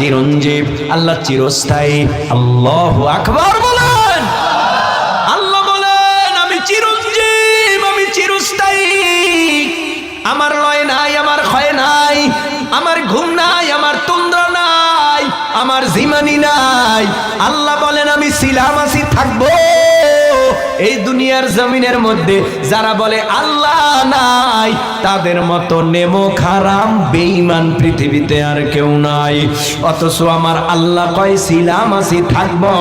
চিরঞ্জীব, আল্লাহ চিরস্থায়ী। আল্লাহু আকবার বলেন। আল্লাহ বলেন আমি চিরঞ্জীব, আমি চিরস্থায়ী। আমার লয় নাই, আমার ক্ষয় নাই, আমার ঘুম নাই, আমার তন্দ্রা নাই, আমার জিমানি নাই। আল্লাহ বলেন আমি ছিলাম, আছি, থাকবো। এই দুনিয়ার জমিনের মধ্যে যারা বলে আল্লাহ নাই, তাদের মতো নেমক হারাম বেঈমান পৃথিবীতে আর কেউ নাই। অথচ আমার আল্লাহ কয় ছিলাম, আছি, থাকবো।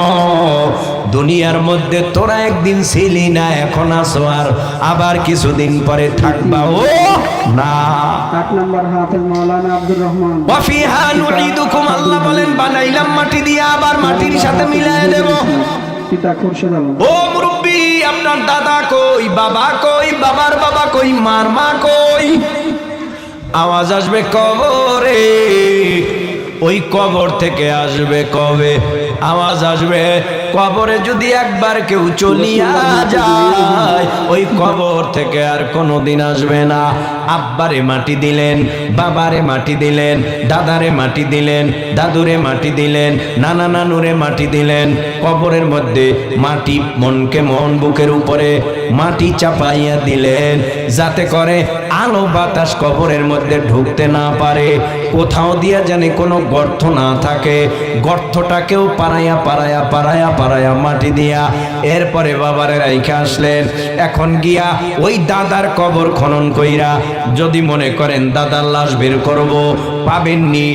দুনিয়ার মধ্যে তোরা একদিন ছিলি না, এখন আছো, আর আবার কিছুদিন পরে থাকবা। ও না। 8 নম্বর হাফেজ মাওলানা আব্দুর রহমান। ওয়াফিহা নুঈদুকুম, আল্লাহ বলেন বানাইলাম মাটি দিয়ে, আবার মাটির সাথে মিলায় দেব। পিতা খুরশেদ আলম। ও মুরব্বি, আপনার দাদা কই, বাবা কই, বাবার বাবা কই, মার মা কই? আওয়াজ আসবে কবরে। ওই কবর থেকে আসবে কবে? আওয়াজ আসবে কবরে যদি একবার কেউ চলিয়া যায়, ওই কবর থেকে আর কোনোদিন আসবে না। আব্বারে মাটি দিলেন, বাবারে মাটি দিলেন, দাদারে মাটি দিলেন, দাদুরে মাটি দিলেন, নানা নানুরে মাটি দিলেন। কবরের মধ্যে মাটি মনকে মন বুকের উপরে মাটি চাপাইয়া দিলেন, যাতে করে আলো বাতাস কবরের মধ্যে ঢুকতে না পারে, কোথাও দিয়া জানি কোনো গর্ত না থাকে। গর্তটাকেও পাড়াইয়া পাড়াইয়া পাড়াইয়া পাড়াইয়া মাটি দিয়া এরপরে বাবারে রাইখা আসলেন। এখন গিয়া ওই দাদার কবর খনন কইরা যদি মনে করেন দাদার লাশ বের করব, পাবেননি।